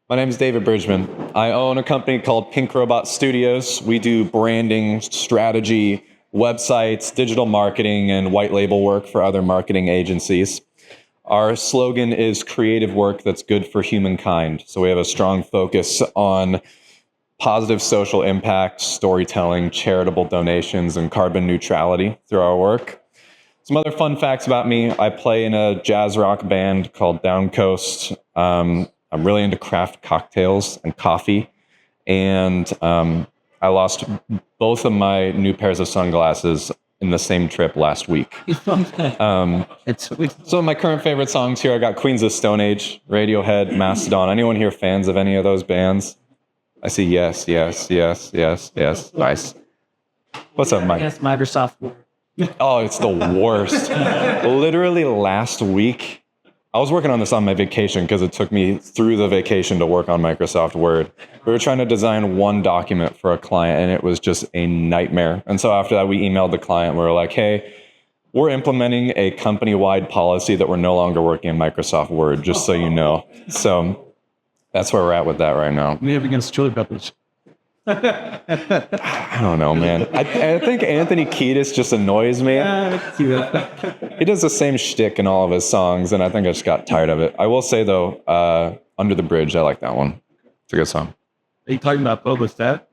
My name is David Bridgeman. I own a company called Pink Robot Studios. We do branding, strategy, websites, digital marketing, and white label work for other marketing agencies. Our slogan is creative work that's good for humankind. So we have a strong focus on positive social impact, storytelling, charitable donations, and carbon neutrality through our work. Some other fun facts about me. I play in a jazz rock band called Down Coast. I'm really into craft cocktails and coffee. And I lost both of my new pairs of sunglasses in the same trip last week. Some of my current favorite songs here, I got Queens of Stone Age, Radiohead, Mastodon. Anyone here fans of any of those bands? I see yes. Nice. What's up, Mike? Yes, Microsoft Word. Oh, it's the worst. Literally last week, I was working on this on my vacation because it took me through the vacation to work on Microsoft Word. We were trying to design one document for a client, and it was just a nightmare. And so after that, we emailed the client. We were like, hey, we're implementing a company-wide policy that we're no longer working in Microsoft Word, just so you know. So that's where we're at with that right now. We have against Chili Peppers. I don't know, man. I think Anthony Kiedis just annoys me. He does the same shtick in all of his songs, and I think I just got tired of it. I will say, though, Under the Bridge, I like that one. It's a good song. Are you talking about Boba Fett?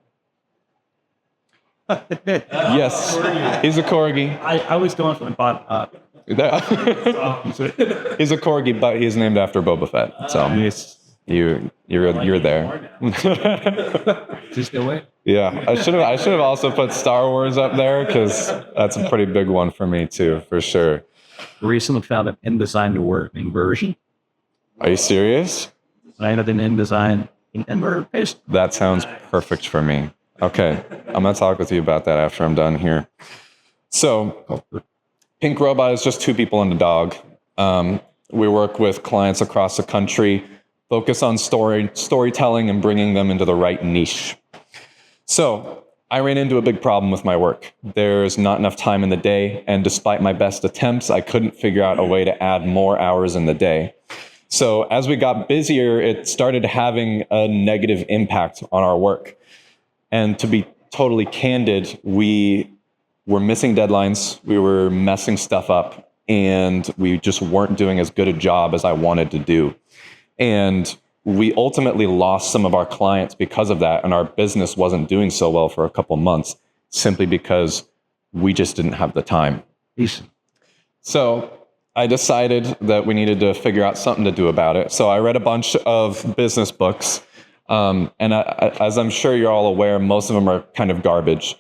Yes, he's a corgi. I was going for the bottom. He's a corgi, but he's named after Boba Fett. So you're there. Just go away. Yeah, I should have also put Star Wars up there because that's a pretty big one for me too, for sure. Recently found an InDesign to working version. Are you serious? I ended in InDesign and WordPress. That sounds perfect for me. Okay, I'm gonna talk with you about that after I'm done here. So, Pink Robot is just two people and a dog. We work with clients across the country, focus on storytelling and bringing them into the right niche. So I ran into a big problem with my work. There's not enough time in the day, and despite my best attempts, I couldn't figure out a way to add more hours in the day. So as we got busier, it started having a negative impact on our work. And to be totally candid, we were missing deadlines, we were messing stuff up, and we just weren't doing as good a job as I wanted to do. And we ultimately lost some of our clients because of that, and our business wasn't doing so well for a couple months simply because we just didn't have the time. So I decided that we needed to figure out something to do about it. So I read a bunch of business books, and as I'm sure you're all aware, most of them are kind of garbage.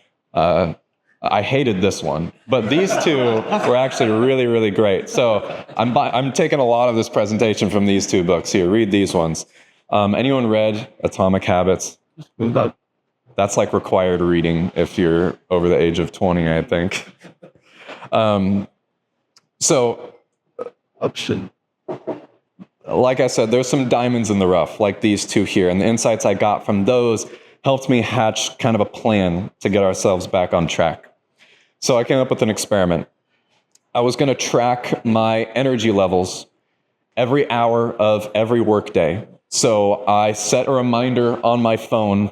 I hated this one, but these two were actually really, really great. So I'm taking a lot of this presentation from these two books here. Read these ones. Anyone read Atomic Habits? That's like required reading if you're over the age of 20, I think. Like I said, there's some diamonds in the rough, like these two here, and the insights I got from those helped me hatch kind of a plan to get ourselves back on track. So I came up with an experiment. I was going to track my energy levels every hour of every workday. So I set a reminder on my phone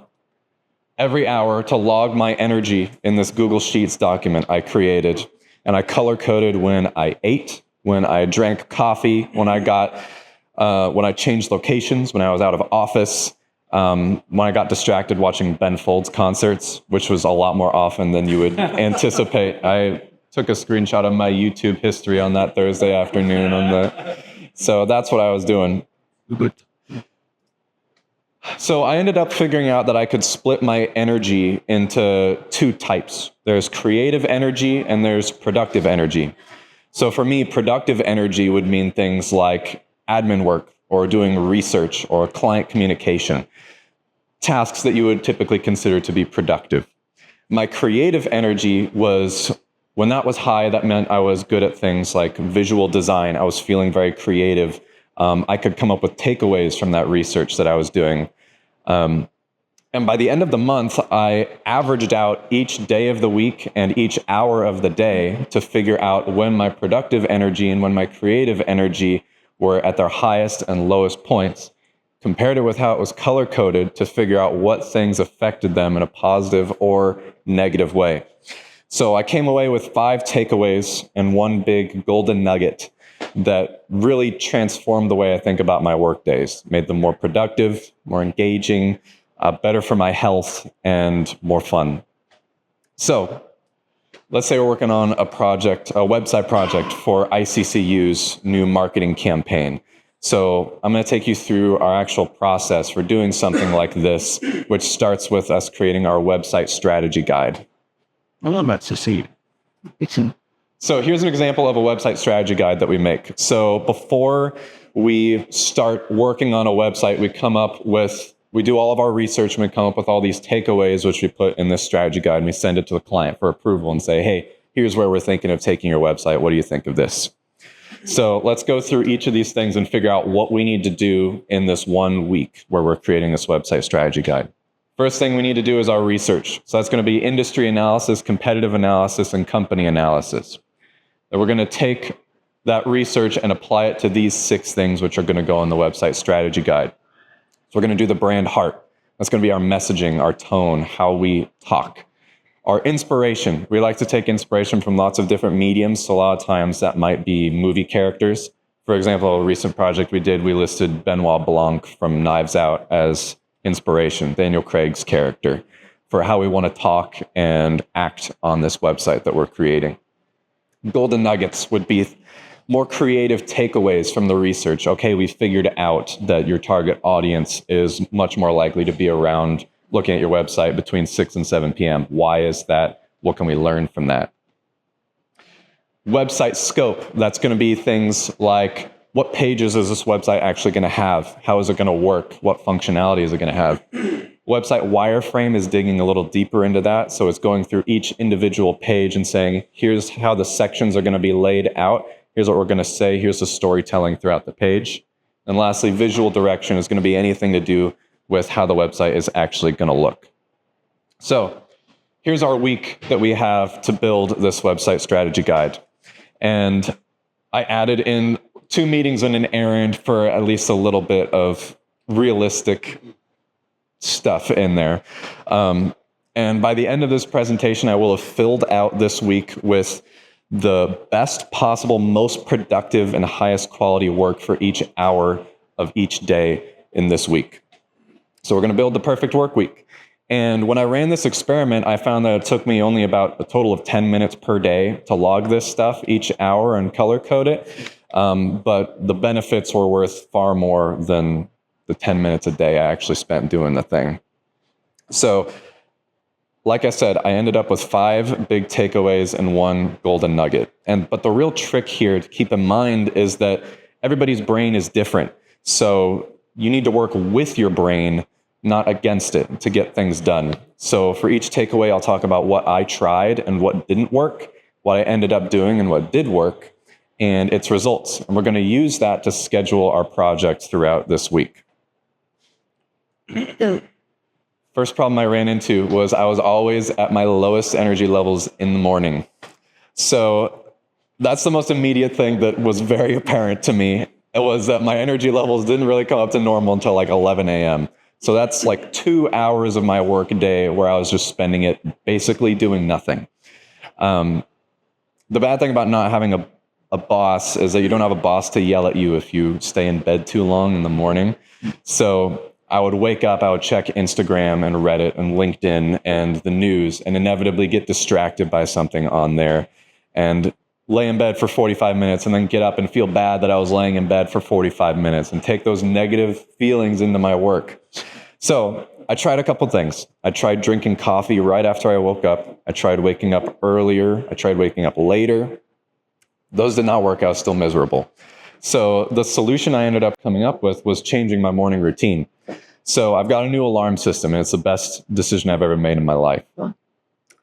every hour to log my energy in this Google Sheets document I created. And I color-coded when I ate, when I drank coffee, when I changed locations, when I was out of office, when I got distracted watching Ben Folds concerts, which was a lot more often than you would anticipate. I took a screenshot of my YouTube history on that Thursday afternoon. So that's what I was doing. So I ended up figuring out that I could split my energy into two types. There's creative energy and there's productive energy. So for me, productive energy would mean things like admin work or doing research or client communication, tasks that you would typically consider to be productive. My creative energy was, when that was high, that meant I was good at things like visual design. I was feeling very creative. I could come up with takeaways from that research that I was doing. And by the end of the month, I averaged out each day of the week and each hour of the day to figure out when my productive energy and when my creative energy were at their highest and lowest points. compared it with how it was color coded to figure out what things affected them in a positive or negative way. So I came away with 5 takeaways and one big golden nugget that really transformed the way I think about my work days, made them more productive, more engaging, better for my health, and more fun. So let's say we're working on a website project for ICCU's new marketing campaign. So I'm going to take you through our actual process for doing something like this, which starts with us creating our website strategy guide. I'm about to see it. So here's an example of a website strategy guide that we make. So before we start working on a website, we do all of our research and we come up with all these takeaways, which we put in this strategy guide, and we send it to the client for approval and say, hey, here's where we're thinking of taking your website. What do you think of this? So let's go through each of these things and figure out what we need to do in this 1 week where we're creating this website strategy guide. First thing we need to do is our research. So that's going to be industry analysis, competitive analysis, and company analysis. Then we're going to take that research and apply it to these 6 things, which are going to go on the website strategy guide. So we're going to do the brand heart. That's going to be our messaging, our tone, how we talk. Our inspiration. We like to take inspiration from lots of different mediums. So a lot of times that might be movie characters. For example, a recent project we did, we listed Benoit Blanc from Knives Out as inspiration, Daniel Craig's character, for how we want to talk and act on this website that we're creating. Golden nuggets would be more creative takeaways from the research. Okay, we figured out that your target audience is much more likely to be around looking at your website between 6 and 7 p.m. Why is that? What can we learn from that? Website scope. That's going to be things like, what pages is this website actually going to have? How is it going to work? What functionality is it going to have? Website wireframe is digging a little deeper into that. So it's going through each individual page and saying, here's how the sections are going to be laid out. Here's what we're going to say. Here's the storytelling throughout the page. And lastly, visual direction is going to be anything to do with how the website is actually going to look. So here's our week that we have to build this website strategy guide. And I added in 2 meetings and an errand for at least a little bit of realistic stuff in there. And by the end of this presentation, I will have filled out this week with the best possible, most productive, and highest quality work for each hour of each day in this week. So we're going to build the perfect work week. And when I ran this experiment, I found that it took me only about a total of 10 minutes per day to log this stuff each hour and color code it. But the benefits were worth far more than the 10 minutes a day I actually spent doing the thing. So, like I said, I ended up with 5 big takeaways and 1 golden nugget. But the real trick here to keep in mind is that everybody's brain is different. So you need to work with your brain, not against it, to get things done. So for each takeaway, I'll talk about what I tried and what didn't work, what I ended up doing and what did work, and its results. And we're going to use that to schedule our project throughout this week. First problem I ran into was I was always at my lowest energy levels in the morning. So that's the most immediate thing that was very apparent to me. It was that my energy levels didn't really come up to normal until like 11 a.m. So that's like 2 hours of my work day where I was just spending it basically doing nothing. The bad thing about not having a boss is that you don't have a boss to yell at you if you stay in bed too long in the morning. So I would wake up, I would check Instagram and Reddit and LinkedIn and the news and inevitably get distracted by something on there and lay in bed for 45 minutes and then get up and feel bad that I was laying in bed for 45 minutes and take those negative feelings into my work. So I tried a couple things. I tried drinking coffee right after I woke up. I tried waking up earlier. I tried waking up later. Those did not work. I was still miserable. So the solution I ended up coming up with was changing my morning routine. So I've got a new alarm system, and it's the best decision I've ever made in my life. I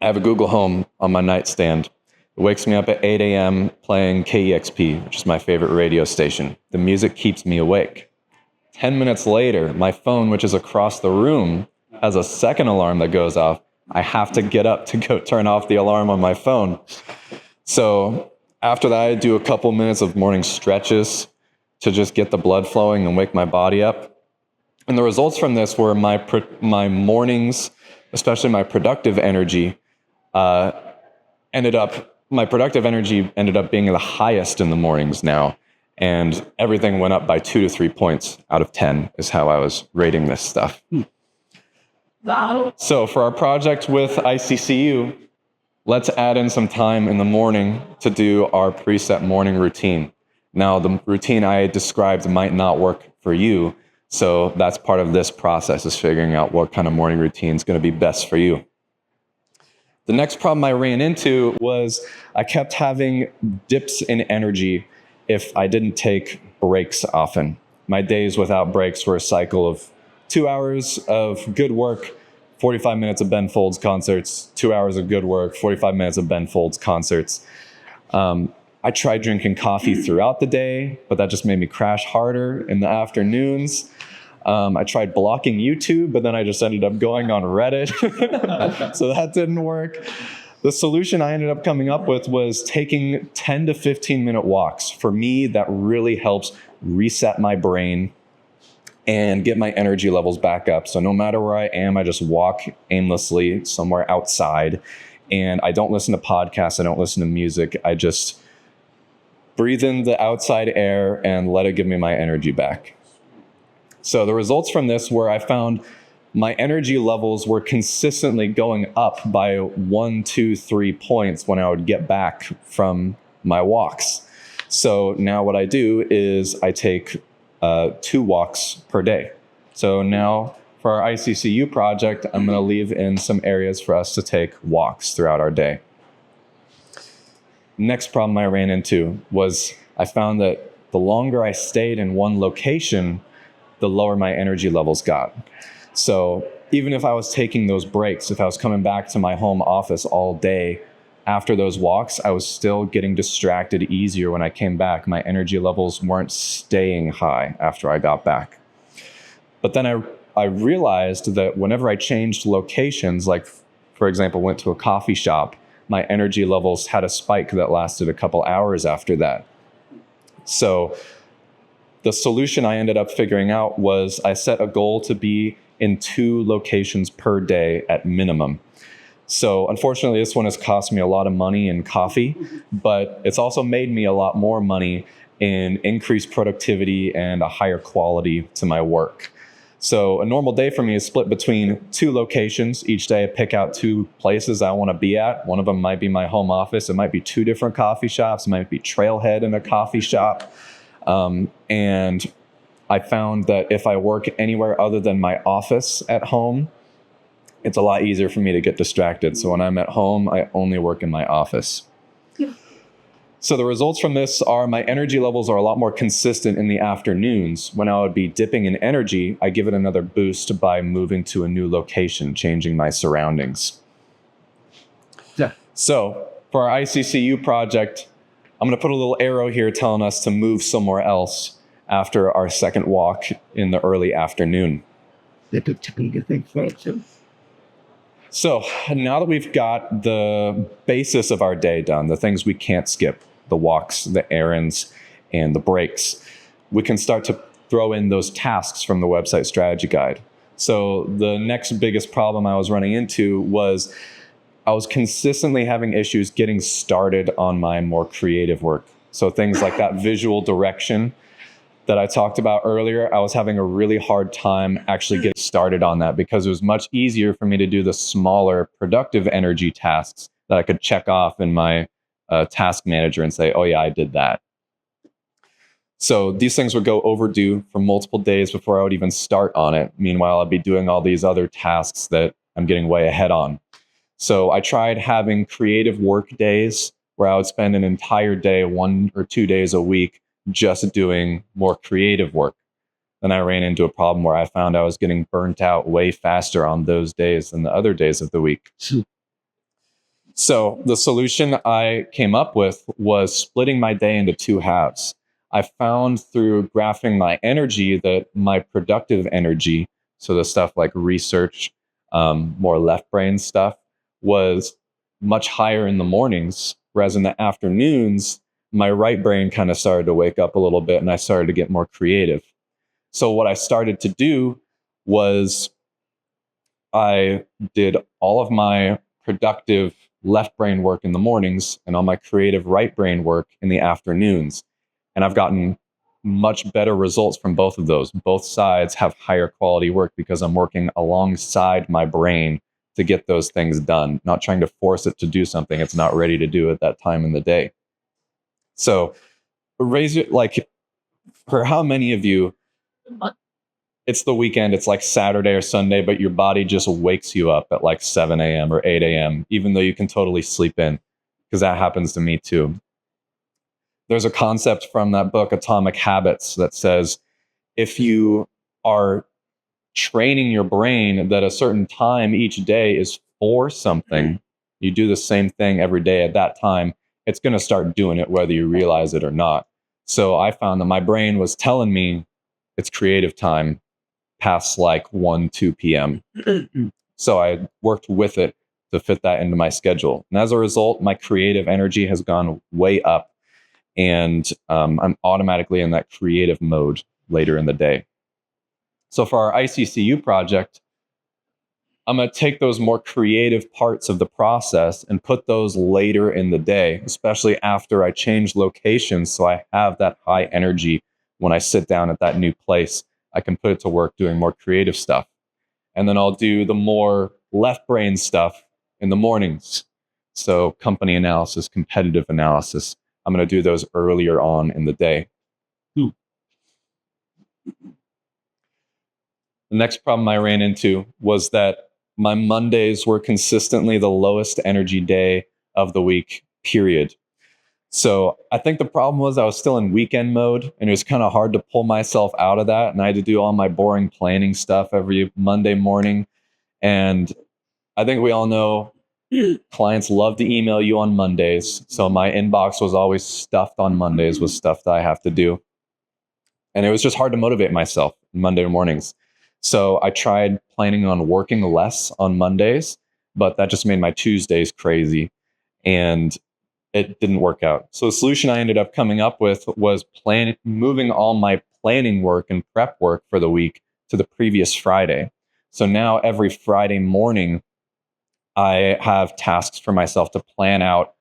have a Google Home on my nightstand. It wakes me up at 8 a.m. playing KEXP, which is my favorite radio station. The music keeps me awake. 10 minutes later, my phone, which is across the room, has a second alarm that goes off. I have to get up to go turn off the alarm on my phone. So after that, I do a couple minutes of morning stretches to just get the blood flowing and wake my body up. And the results from this were my mornings, especially my productive energy, ended up being the highest in the mornings now. And everything went up by 2 to 3 points out of 10 is how I was rating this stuff. Wow. So for our project with ICCU, let's add in some time in the morning to do our preset morning routine. Now, the routine I described might not work for you, so that's part of this process, is figuring out what kind of morning routine is going to be best for you. The next problem I ran into was I kept having dips in energy if I didn't take breaks often. My days without breaks were a cycle of 2 hours of good work, 45 minutes of Ben Folds concerts, 2 hours of good work, 45 minutes of Ben Folds concerts. I tried drinking coffee throughout the day, but that just made me crash harder in the afternoons. I tried blocking YouTube, but then I just ended up going on Reddit. So that didn't work. The solution I ended up coming up with was taking 10 to 15 minute walks. For me, that really helps reset my brain and get my energy levels back up. So no matter where I am, I just walk aimlessly somewhere outside, and I don't listen to podcasts. I don't listen to music. I just breathe in the outside air and let it give me my energy back. So the results from this were I found my energy levels were consistently going up by 1, 2, 3 points when I would get back from my walks. So now what I do is I take 2 walks per day. So now for our ICCU project, I'm going to leave in some areas for us to take walks throughout our day. Next problem I ran into was I found that the longer I stayed in one location, the lower my energy levels got. So even if I was taking those breaks, if I was coming back to my home office all day, after those walks, I was still getting distracted easier when I came back. My energy levels weren't staying high after I got back. But then I realized that whenever I changed locations, like, for example, went to a coffee shop, my energy levels had a spike that lasted a couple hours after that. So the solution I ended up figuring out was I set a goal to be in 2 locations per day at minimum. So unfortunately, this one has cost me a lot of money in coffee, but it's also made me a lot more money in increased productivity and a higher quality to my work. So a normal day for me is split between 2 locations. Each day I pick out 2 places I want to be at. One of them might be my home office. It might be 2 different coffee shops. It might be Trailhead and a coffee shop. And I found that if I work anywhere other than my office at home, it's a lot easier for me to get distracted. So when I'm at home, I only work in my office. Yeah. So the results from this are my energy levels are a lot more consistent in the afternoons. When I would be dipping in energy, I give it another boost by moving to a new location, changing my surroundings. Yeah. So for our ICCU project, I'm going to put a little arrow here telling us to move somewhere else after our second walk in the early afternoon. So now that we've got the basis of our day done, the things we can't skip, the walks, the errands, and the breaks, we can start to throw in those tasks from the website strategy guide. So the next biggest problem I was running into was I was consistently having issues getting started on my more creative work. So things like that visual direction that I talked about earlier, I was having a really hard time actually getting started on that because it was much easier for me to do the smaller productive energy tasks that I could check off in my task manager and say, oh yeah, I did that. So these things would go overdue for multiple days before I would even start on it. Meanwhile, I'd be doing all these other tasks that I'm getting way ahead on. So I tried having creative work days where I would spend an entire day, 1 or 2 days a week, just doing more creative work. Then I ran into a problem where I found I was getting burnt out way faster on those days than the other days of the week. So the solution I came up with was splitting my day into 2 halves. I found through graphing my energy that my productive energy, so the stuff like research, more left brain stuff, was much higher in the mornings, whereas in the afternoons, my right brain kind of started to wake up a little bit and I started to get more creative. So what I started to do was I did all of my productive left brain work in the mornings and all my creative right brain work in the afternoons. And I've gotten much better results from both of those. Both sides have higher quality work because I'm working alongside my brain to get those things done, not trying to force it to do something it's not ready to do at that time in the day. So raise it, like, for how many of you, it's the weekend, it's like Saturday or Sunday, but your body just wakes you up at like 7 a.m. or 8 a.m., even though you can totally sleep in, because that happens to me too. There's a concept from that book, Atomic Habits, that says if you are training your brain that a certain time each day is for something, you do the same thing every day at that time, it's going to start doing it whether you realize it or not. So I found that my brain was telling me it's creative time past like 1, 2 p.m. So I worked with it to fit that into my schedule. And as a result, my creative energy has gone way up. And I'm automatically in that creative mode later in the day. So for our ICCU project, I'm going to take those more creative parts of the process and put those later in the day, especially after I change locations, so I have that high energy when I sit down at that new place. I can put it to work doing more creative stuff. And then I'll do the more left brain stuff in the mornings. So company analysis, competitive analysis, I'm going to do those earlier on in the day. The next problem I ran into was that my Mondays were consistently the lowest energy day of the week, period. So I think the problem was I was still in weekend mode, and it was kind of hard to pull myself out of that. And I had to do all my boring planning stuff every Monday morning. And I think we all know clients love to email you on Mondays. So my inbox was always stuffed on Mondays with stuff that I have to do. And it was just hard to motivate myself Monday mornings. So I tried planning on working less on Mondays, but that just made my Tuesdays crazy. And it didn't work out. So the solution I ended up coming up with was moving all my planning work and prep work for the week to the previous Friday. So now every Friday morning, I have tasks for myself to plan out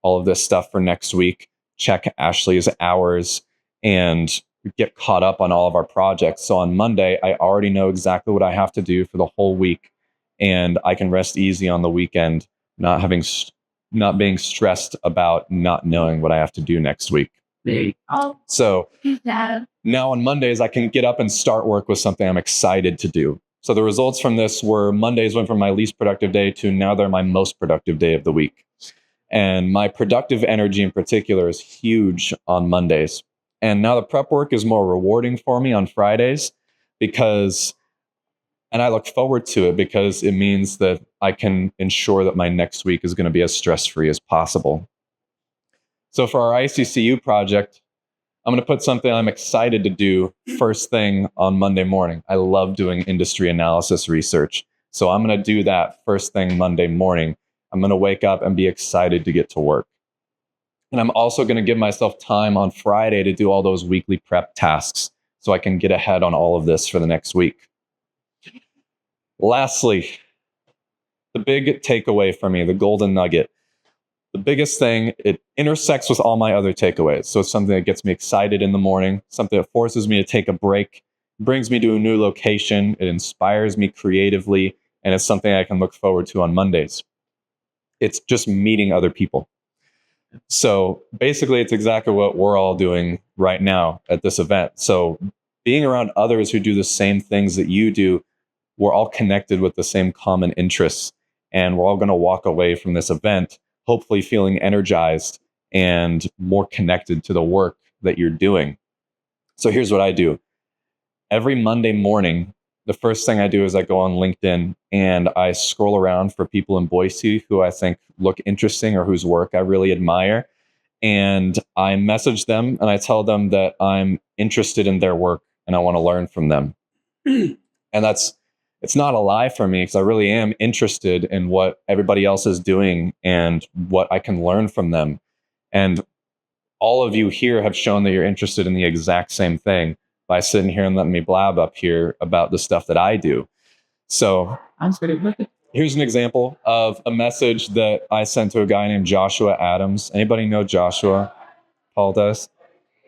all of this stuff for next week, check Ashley's hours, and get caught up on all of our projects. So on Monday, I already know exactly what I have to do for the whole week, and I can rest easy on the weekend, not being stressed about not knowing what I have to do next week. So now on Mondays, I can get up and start work with something I'm excited to do. So the results from this were Mondays went from my least productive day to now they're my most productive day of the week. And my productive energy in particular is huge on Mondays. And now the prep work is more rewarding for me on Fridays and I look forward to it because it means that I can ensure that my next week is going to be as stress-free as possible. So for our ICCU project, I'm going to put something I'm excited to do first thing on Monday morning. I love doing industry analysis research. So I'm going to do that first thing Monday morning. I'm going to wake up and be excited to get to work. And I'm also going to give myself time on Friday to do all those weekly prep tasks so I can get ahead on all of this for the next week. Lastly, the big takeaway for me, the golden nugget. The biggest thing, it intersects with all my other takeaways. So it's something that gets me excited in the morning, something that forces me to take a break, brings me to a new location, it inspires me creatively, and it's something I can look forward to on Mondays. It's just meeting other people. So basically, it's exactly what we're all doing right now at this event. So being around others who do the same things that you do, we're all connected with the same common interests, and we're all going to walk away from this event hopefully feeling energized and more connected to the work that you're doing. So here's what I do. Every Monday morning, the first thing I do is I go on LinkedIn and I scroll around for people in Boise who I think look interesting or whose work I really admire. And I message them and I tell them that I'm interested in their work and I want to learn from them. And it's not a lie for me because I really am interested in what everybody else is doing and what I can learn from them. And all of you here have shown that you're interested in the exact same thing. by sitting here and letting me blab up here about the stuff that I do. So here's an example of a message that I sent to a guy named Joshua Adams. Anybody know Joshua? Paul does.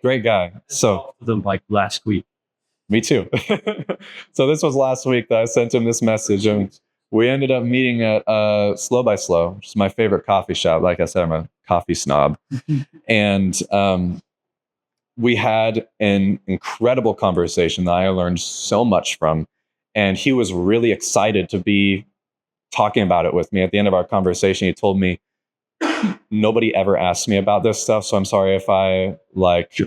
Great guy. So like last week. Me too. So this was last week that I sent him this message, and we ended up meeting at Slow by Slow, which is my favorite coffee shop. Like I said, I'm a coffee snob. And we had an incredible conversation that I learned so much from. And he was really excited to be talking about it with me. At the end of our conversation, he told me, nobody ever asked me about this stuff, so I'm sorry if I like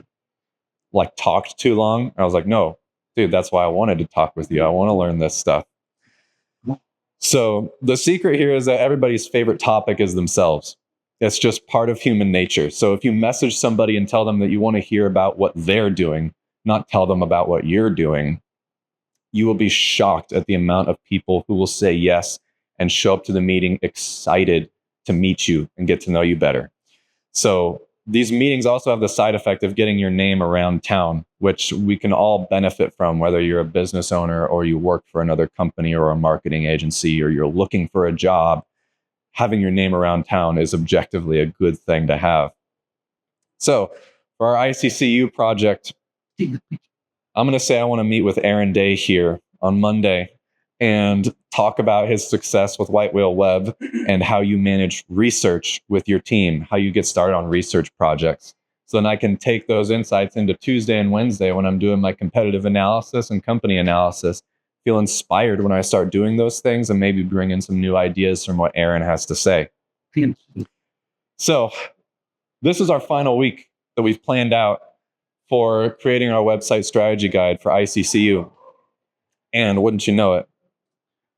talked too long. I was like, no, dude, that's why I wanted to talk with you. I want to learn this stuff. So the secret here is that everybody's favorite topic is themselves. It's just part of human nature. So if you message somebody and tell them that you want to hear about what they're doing, not tell them about what you're doing, you will be shocked at the amount of people who will say yes and show up to the meeting excited to meet you and get to know you better. So these meetings also have the side effect of getting your name around town, which we can all benefit from, whether you're a business owner or you work for another company or a marketing agency or you're looking for a job. Having your name around town is objectively a good thing to have. So for our ICCU project, I'm going to say I want to meet with Aaron Day here on Monday and talk about his success with White Whale Web and how you manage research with your team, how you get started on research projects. So then I can take those insights into Tuesday and Wednesday when I'm doing my competitive analysis and company analysis, feel inspired when I start doing those things, and maybe bring in some new ideas from what Aaron has to say. So this is our final week that we've planned out for creating our website strategy guide for ICCU. And wouldn't you know it,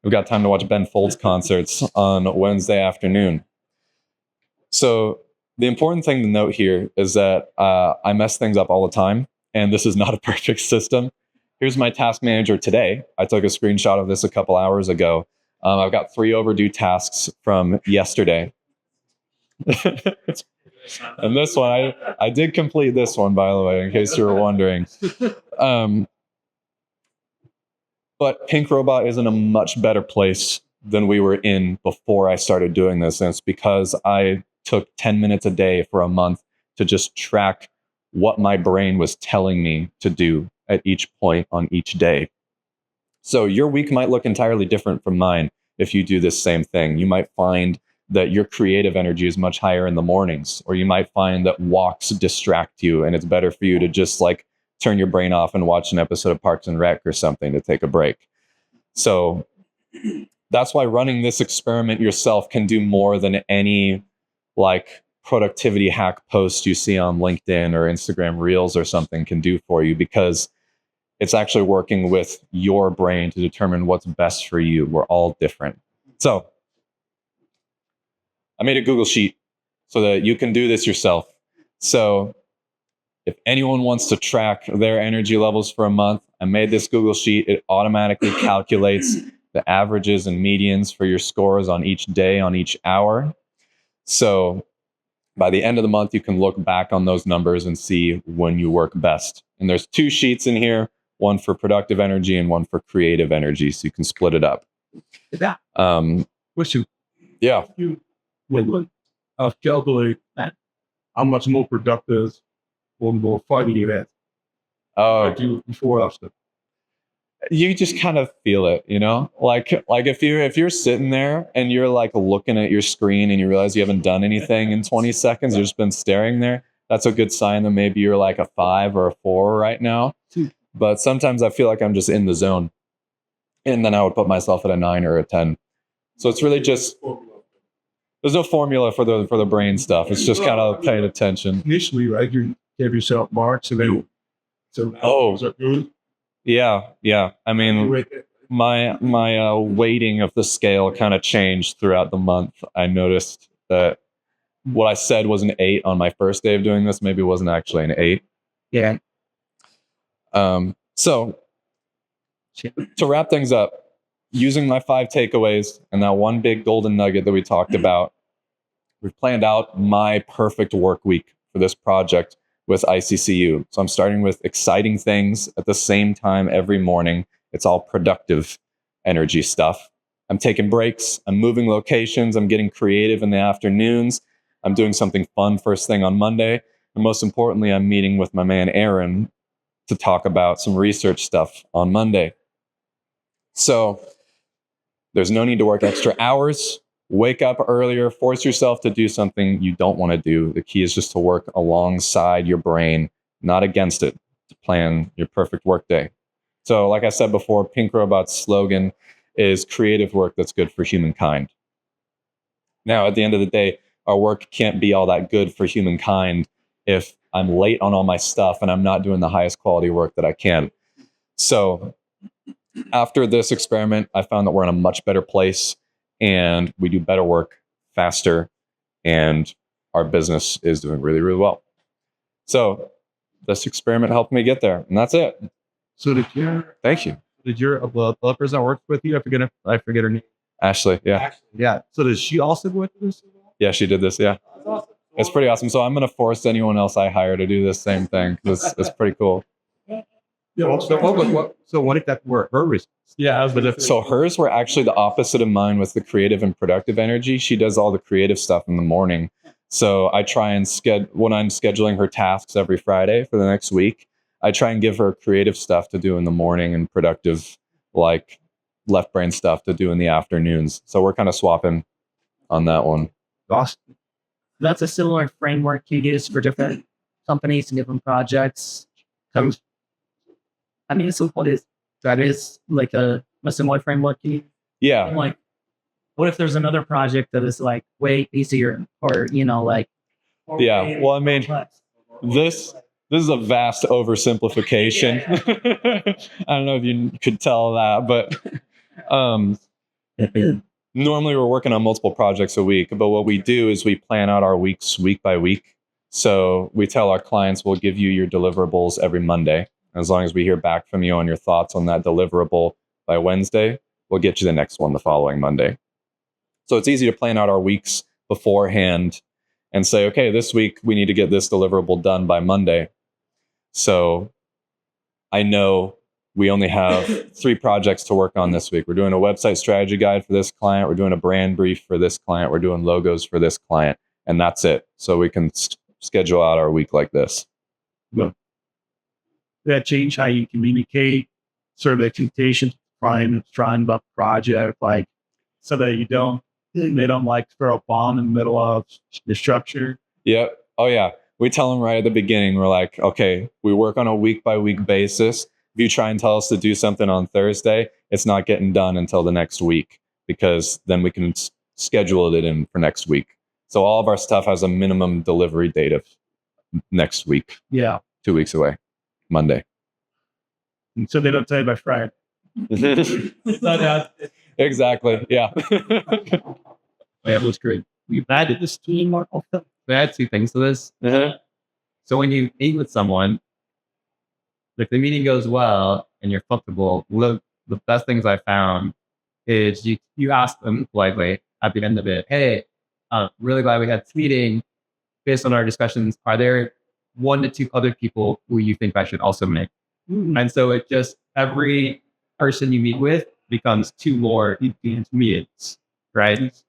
we've got time to watch Ben Folds concerts on Wednesday afternoon. So the important thing to note here is that I mess things up all the time, and this is not a perfect system. Here's my task manager today. I took a screenshot of this a couple hours ago. I've got 3 overdue tasks from yesterday. And this one, I did complete this one, by the way, in case you were wondering. But Pink Robot is in a much better place than we were in before I started doing this. And it's because I took 10 minutes a day for a month to just track what my brain was telling me to do at each point on each day. So your week might look entirely different from mine if you do this same thing. You might find that your creative energy is much higher in the mornings, or you might find that walks distract you and it's better for you to just like turn your brain off and watch an episode of Parks and Rec or something to take a break. So that's why running this experiment yourself can do more than any like productivity hack post you see on LinkedIn or Instagram Reels or something can do for you, because it's actually working with your brain to determine what's best for you. We're all different. So I made a Google Sheet so that you can do this yourself. So if anyone wants to track their energy levels for a month, I made this Google Sheet. It automatically calculates the averages and medians for your scores on each day, on each hour. So by the end of the month, you can look back on those numbers and see when you work best. And there's 2 sheets in here, one for productive energy and one for creative energy. So you can split it up. Yeah. Yeah. I'll calculate how much more productive or more fun you have. I do before after. You just kind of feel it, you know, like if you're sitting there and you're like looking at your screen and you realize you haven't done anything in 20 seconds, you've just been staring there. That's a good sign that maybe you're like a 5 or a 4 right now. But sometimes I feel like I'm just in the zone, and then I would put myself at a 9 or a 10. So it's really just, there's no formula for the brain stuff. It's just kind of paying attention. Initially, right, you give yourself marks and then is that good? Yeah. I mean, my weighting of the scale kind of changed throughout the month. I noticed that what I said was an 8 on my first day of doing this maybe wasn't actually an 8. Yeah. So to wrap things up, using my 5 takeaways and that one big golden nugget that we talked about, we've planned out my perfect work week for this project with ICCU. So I'm starting with exciting things at the same time every morning. It's all productive energy stuff. I'm taking breaks. I'm moving locations. I'm getting creative in the afternoons. I'm doing something fun first thing on Monday. And most importantly, I'm meeting with my man, Aaron, to talk about some research stuff on Monday. So there's no need to work extra hours. Wake up earlier, force yourself to do something you don't want to do. The key is just to work alongside your brain, not against it, to plan your perfect workday. So like I said before, Pink Robot's slogan is creative work that's good for humankind. Now, at the end of the day, our work can't be all that good for humankind if I'm late on all my stuff and I'm not doing the highest quality work that I can. So after this experiment, I found that we're in a much better place and we do better work faster and our business is doing really, really well. So this experiment helped me get there, and that's it. So Thank you. did your the person that works with you, I forget her name. Ashley, yeah. Yeah. So does she also go into this? Yeah, she did this, yeah. That's awesome. It's pretty awesome. So I'm going to force anyone else I hire to do this same thing. It's pretty cool. Yeah. So what did that work? Her reasons. Yeah, So hers were actually the opposite of mine with the creative and productive energy. She does all the creative stuff in the morning. So I try and when I'm scheduling her tasks every Friday for the next week, I try and give her creative stuff to do in the morning and productive, like left brain stuff to do in the afternoons. So we're kind of swapping on that one. Awesome. That's a similar framework you use for different companies and different projects. I mean, so what is that? Is like a similar framework you use? Yeah. Like, what if there's another project that is like way easier, or like? Yeah. Well, I mean, this is a vast oversimplification. I don't know if you could tell that, but normally we're working on multiple projects a week. But what we do is we plan out our weeks week by week. So we tell our clients we'll give you your deliverables every Monday. As long as we hear back from you on your thoughts on that deliverable by Wednesday, we'll get you the next one the following Monday. So it's easy to plan out our weeks beforehand and say, okay, this week we need to get this deliverable done by Monday. So I know we only have 3 projects to work on this week. We're doing a website strategy guide for this client. We're doing a brand brief for this client. We're doing logos for this client. And that's it. So we can schedule out our week like this. Did that change how you communicate sort of expectations, trying about the project, like so that they don't like throw a bomb in the middle of the structure? Yeah. Oh yeah. We tell them right at the beginning, we're like, okay, we work on a week by week basis. If you try and tell us to do something on Thursday, it's not getting done until the next week, because then we can schedule it in for next week. So all of our stuff has a minimum delivery date of next week. Yeah. 2 weeks away. Monday. And so they don't tell you by Friday. Exactly. Yeah. That was great. We've added this team or also. We add 2 things to this. So when you meet with someone, if the meeting goes well and you're comfortable, the best things I found is you ask them politely at the end of it, hey, really glad we had this meeting. Based on our discussions, are there 1 to 2 other people who you think I should also make? And so it just, every person you meet with becomes 2 more meetings, right?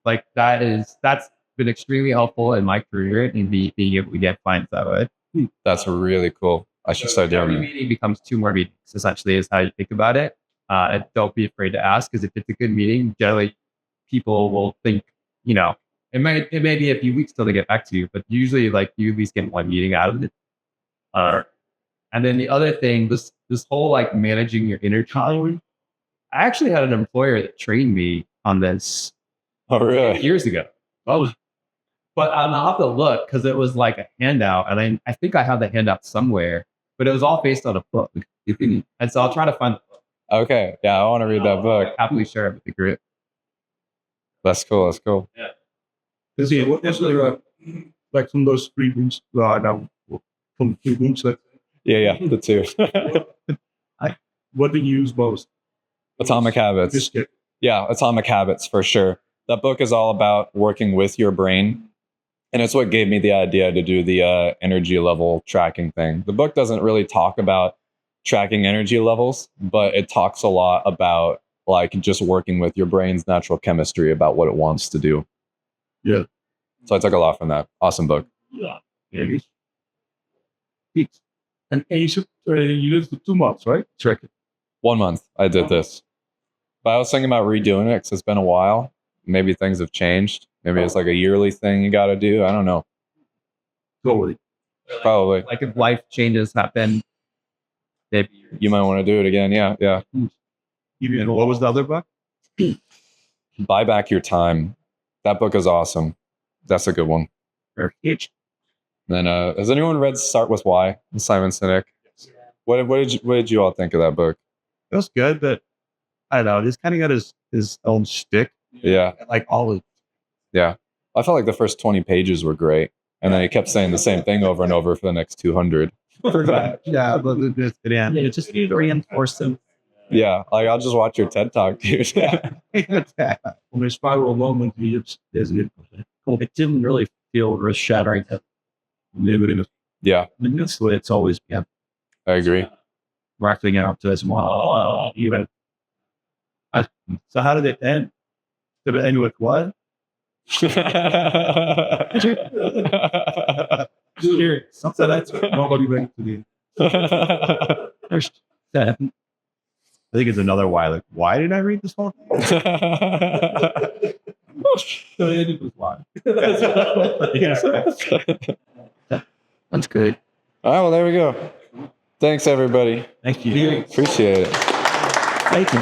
Like that's been extremely helpful in my career in being able to get clients that way. That's really cool. I should start doing every that. meeting becomes 2 more meetings, essentially, is how you think about it. And don't be afraid to ask, because if it's a good meeting, generally people will think, it may be a few weeks till they get back to you, but usually like you at least get 1 meeting out of it. And then the other thing, this whole like managing your inner child, I actually had an employer that trained me on this Oh, really? years ago. Oh, but I'll have to look, because it was like a handout, and I think I have the handout somewhere, but it was all based on a book. And so I'll try to find the book. Okay. Yeah, I want to read that book. Happily share it with the group. That's cool. That's cool. Yeah. Is there like some of those 3 books from 3 books that Yeah, the 2. what do you use most? Atomic Habits. Yeah, Atomic Habits for sure. That book is all about working with your brain And it's what gave me the idea to do the energy level tracking thing. The book doesn't really talk about tracking energy levels, but it talks a lot about like just working with your brain's natural chemistry about what it wants to do. Yeah. So I took a lot from that. Awesome book. Yeah. And you lived for 2 months, right? Check it. 1 month I did this. But I was thinking about redoing it because it's been a while. Maybe things have changed. Maybe it's like a yearly thing you got to do. I don't know. Totally. Probably. Like if life changes happen, maybe You might want to do it again. Yeah. Yeah. And what was the other book? Buy Back Your Time. That book is awesome. That's a good one. Then has anyone read Start With Why? Simon Sinek. What did you all think of that book? It was good, but I don't know. He's kind of got his own shtick. Yeah. Like always. Yeah. I felt like the first 20 pages were great. And then he kept saying the same thing over and over for the next 200. Yeah, but Yeah, just reinforce them. Yeah. Like I'll just watch your TED Talk, dude. When we spiral along, it didn't really feel earth shattering. Yeah. I mean, that's the way it's always been. I agree. Racking out to as well. Even. So how did it end? Did it end with what? Something that's nobody went to the. I think it's another why. Like, why did I read this whole thing? So it ended with why. That's good. All right. Well, there we go. Thanks, everybody. Thank you. Appreciate it. Thank you.